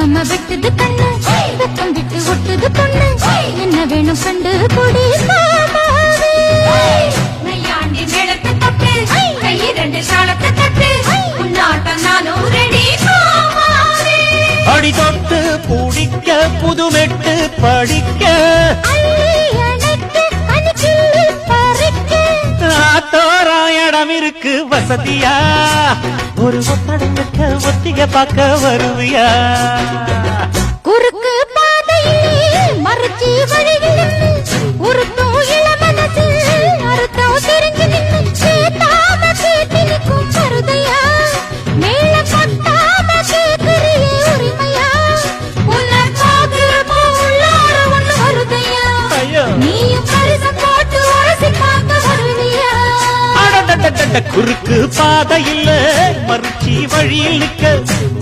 வெக்காம வெட்டுது கண்ணு வெக்கம் விட்டு ஒட்டுது பொண்ணு என்ன வேணும் கண்டு கொடி மாமாவே நையாண்டி மேளத்தை தட்டு கை ரெண்டு சாலத்தை தட்டு உன்னாட்டம் நானும் ரெடி மாமாவே அடி தொட்டு பூடிக்க புதுமெட்டு படிக்க தோராயிடம் இருக்கு வசதியா ஒரு ஒப்படத்துக்கு ஒத்திக பார்க்க வருவியா குறுக்கு பாதையிலே மறுச்சி வழியில் உருட்டும் இளமனசில் அறுத்தம் தெரிஞ்சு நின்று சேத்தாம கேட்டு நிற்கும் கருதையா மேல கொட்டாம கேட்கிறியே உரிமையா உன்னை பார்க்கிறப்போ உள்ளார ஒண்ணு வருதையா நீயும் பரிசம் போட்டு உரசி பார்க்க வருவியா குறுக்கு பாதையில் மறுச்சி வழியில் நிக்க